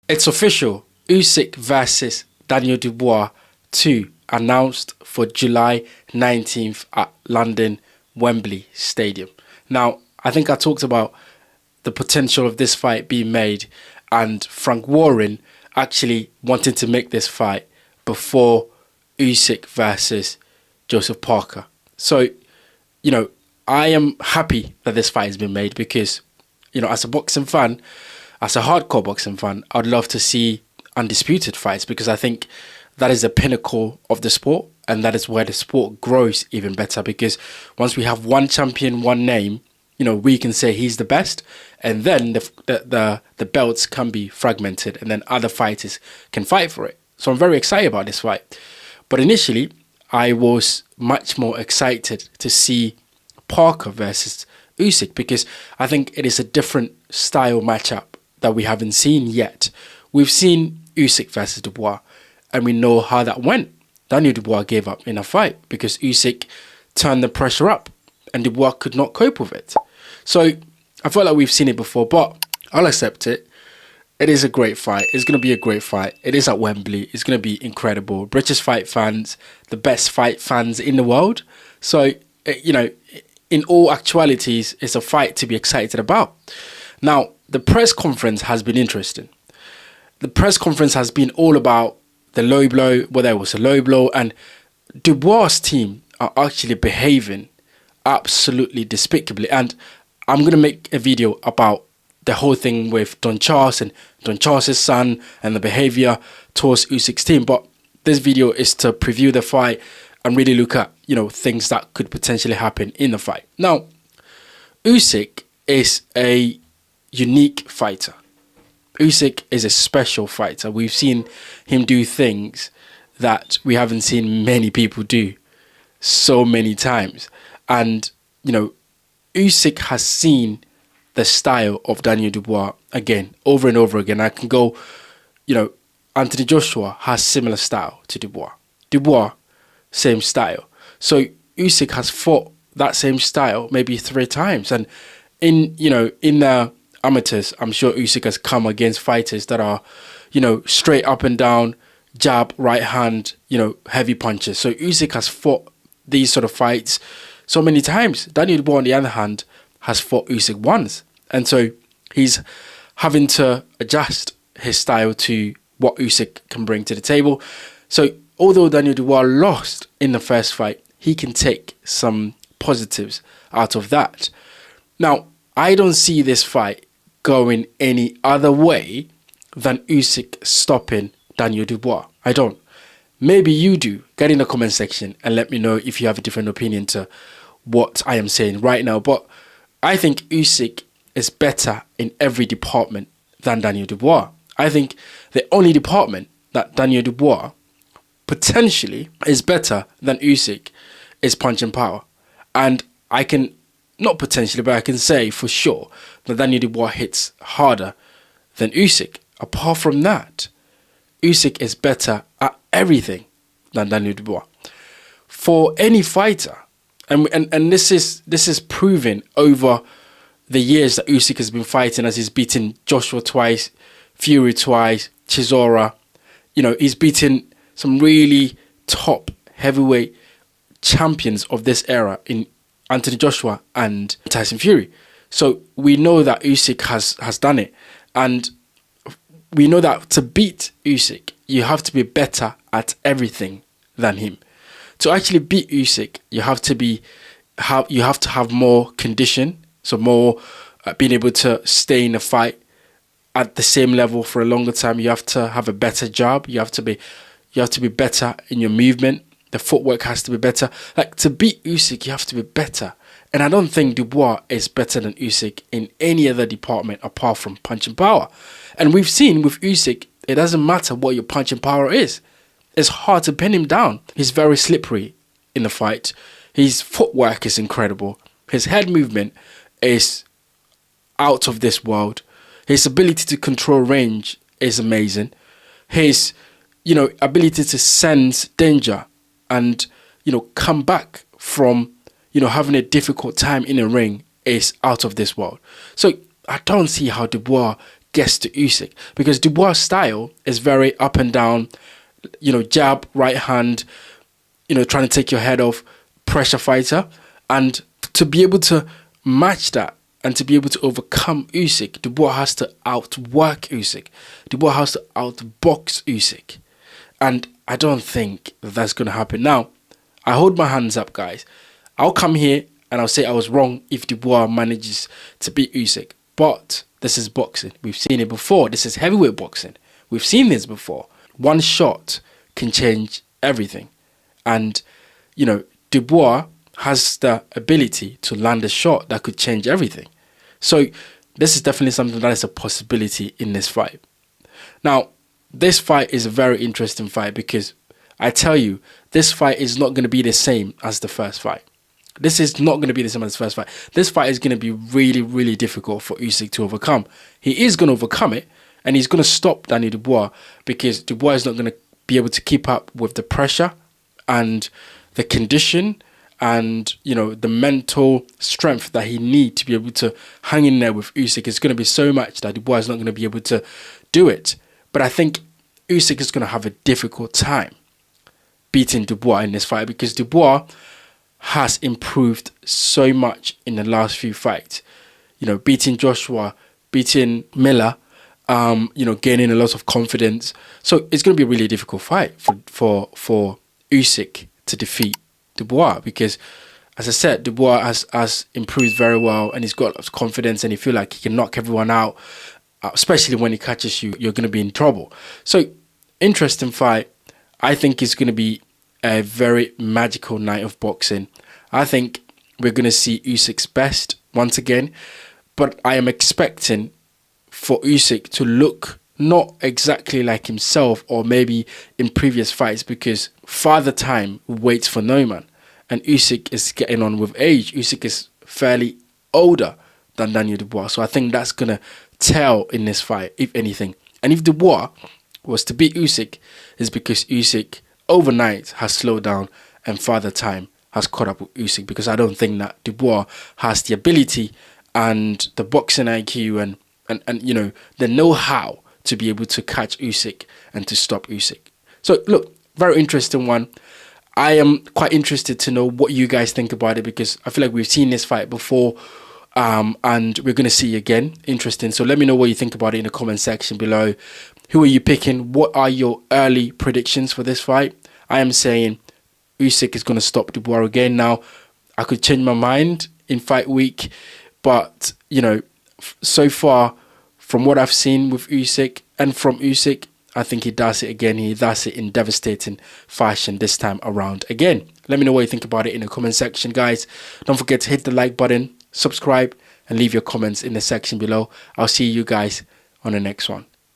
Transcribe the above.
It's official. Usyk versus Daniel Dubois 2 announced for July 19th at London Wembley Stadium. Now, I think I talked about the potential of this fight being made and Frank Warren actually wanting to make this fight before Usyk versus Joseph Parker. So, I am happy that this fight has been made because, as a boxing fan, as a hardcore boxing fan, I'd love to see undisputed fights because I think that is the pinnacle of the sport and that is where the sport grows even better because once we have one champion, one name, we can say he's the best and then the belts can be fragmented and then other fighters can fight for it. So I'm very excited about this fight. But initially, I was much more excited to see Parker versus Usyk because I think it is a different style matchup that we haven't seen yet. We've seen Usyk versus Dubois and we know how that went. Daniel Dubois gave up in a fight because Usyk turned the pressure up and Dubois could not cope with it. So I felt like we've seen it before, but I'll accept it. It is a great fight. It's going to be a great fight. It is at Wembley. It's going to be incredible. British fight fans, the best fight fans in the world. So, in all actualities, it's a fight to be excited about. Now, the press conference has been interesting. The press conference has been all about the low blow, whether it was a low blow, and Dubois' team are actually behaving absolutely despicably. And I'm going to make a video about the whole thing with Don Charles and Don Charles' son and the behavior towards Usyk's team. But this video is to preview the fight and really look at, things that could potentially happen in the fight. Now, Usyk is a unique fighter. Usyk is a special fighter. We've seen him do things that we haven't seen many people do so many times. And, Usyk has seen the style of Daniel Dubois again, over and over again. I can go, Anthony Joshua has similar style to Dubois. Dubois, same style. So Usyk has fought that same style maybe 3 times. And in the amateurs, I'm sure Usyk has come against fighters that are, straight up and down, jab, right hand, heavy punches. So Usyk has fought these sort of fights so many times. Daniel Dubois, on the other hand, has fought Usyk once. And so he's having to adjust his style to what Usyk can bring to the table. So although Daniel Dubois lost in the first fight, he can take some positives out of that. Now, I don't see this fight going any other way than Usyk stopping Daniel Dubois. I don't. Maybe you do. Get in the comment section and let me know if you have a different opinion to what I am saying right now. But I think Usyk is better in every department than Daniel Dubois. I think the only department that Daniel Dubois potentially is better than Usyk is punching power. And I can, not potentially, but I can say for sure that Daniel Dubois hits harder than Usyk. Apart from that, Usyk is better at everything than Daniel Dubois. For any fighter, and this is proven over the years that Usyk has been fighting, as he's beaten Joshua twice, Fury twice, Chisora. He's beaten some really top heavyweight champions of this era in Anthony Joshua and Tyson Fury. So we know that Usyk has done it. And we know that to beat Usyk, you have to be better at everything than him. To actually beat Usyk, you have to have more condition, so more being able to stay in a fight at the same level for a longer time. You have to have a better job. You have to be better in your movement. The footwork has to be better. Like, to beat Usyk, you have to be better. And I don't think Dubois is better than Usyk in any other department apart from punching power. And we've seen with Usyk, it doesn't matter what your punching power is. It's hard to pin him down. He's very slippery in the fight. His footwork is incredible. His head movement is out of this world. His ability to control range is amazing. His, ability to sense danger and, come back from, having a difficult time in a ring is out of this world. So I don't see how Dubois gets to Usyk, because Dubois' style is very up and down, jab, right hand, trying to take your head off, pressure fighter. And to be able to match that and to be able to overcome Usyk, Dubois has to outwork Usyk. Dubois has to outbox Usyk. And I don't think that's going to happen. Now, I hold my hands up, guys. I'll come here and I'll say I was wrong if Dubois manages to beat Usyk. But this is boxing. We've seen it before. This is heavyweight boxing. We've seen this before. One shot can change everything. And, Dubois has the ability to land a shot that could change everything. So this is definitely something that is a possibility in this fight. Now, this fight is a very interesting fight because I tell you, this fight is not going to be the same as the first fight. This is not going to be the same as the first fight. This fight is going to be really, really difficult for Usyk to overcome. He is going to overcome it, and he's going to stop Daniel Dubois, because Dubois is not going to be able to keep up with the pressure and the condition and, the mental strength that he needs to be able to hang in there with Usyk. It's going to be so much that Dubois is not going to be able to do it. But I think Usyk is going to have a difficult time beating Dubois in this fight, because Dubois has improved so much in the last few fights. Beating Joshua, beating Miller, gaining a lot of confidence. So it's going to be a really difficult fight for Usyk to defeat Dubois, because, as I said, Dubois has improved very well, and he's got lots of confidence, and he feels like he can knock everyone out, especially when he catches you, you're going to be in trouble. So, interesting fight. I think it's going to be a very magical night of boxing. I think we're going to see Usyk's best once again, but I am expecting for Usyk to look not exactly like himself or maybe in previous fights, because Father Time waits for no man, and Usyk is getting on with age. Usyk is fairly older than Daniel Dubois, so I think that's going to tell in this fight, if anything. And if Dubois was to beat Usyk, it's because Usyk overnight has slowed down and Father Time has caught up with Usyk, because I don't think that Dubois has the ability and the boxing IQ and the know-how to be able to catch Usyk and to stop Usyk. So look, very interesting one. I am quite interested to know what you guys think about it, because I feel like we've seen this fight before, and we're going to see again. Interesting. So let me know what you think about it in the comment section below. Who are you picking? What are your early predictions for this fight? I am saying Usyk is going to stop Dubois again. Now, I could change my mind in fight week, but, so far, from what I've seen with Usyk and from Usyk, I think he does it again. He does it in devastating fashion this time around again. Let me know what you think about it in the comment section, guys. Don't forget to hit the like button, subscribe, and leave your comments in the section below. I'll see you guys on the next one.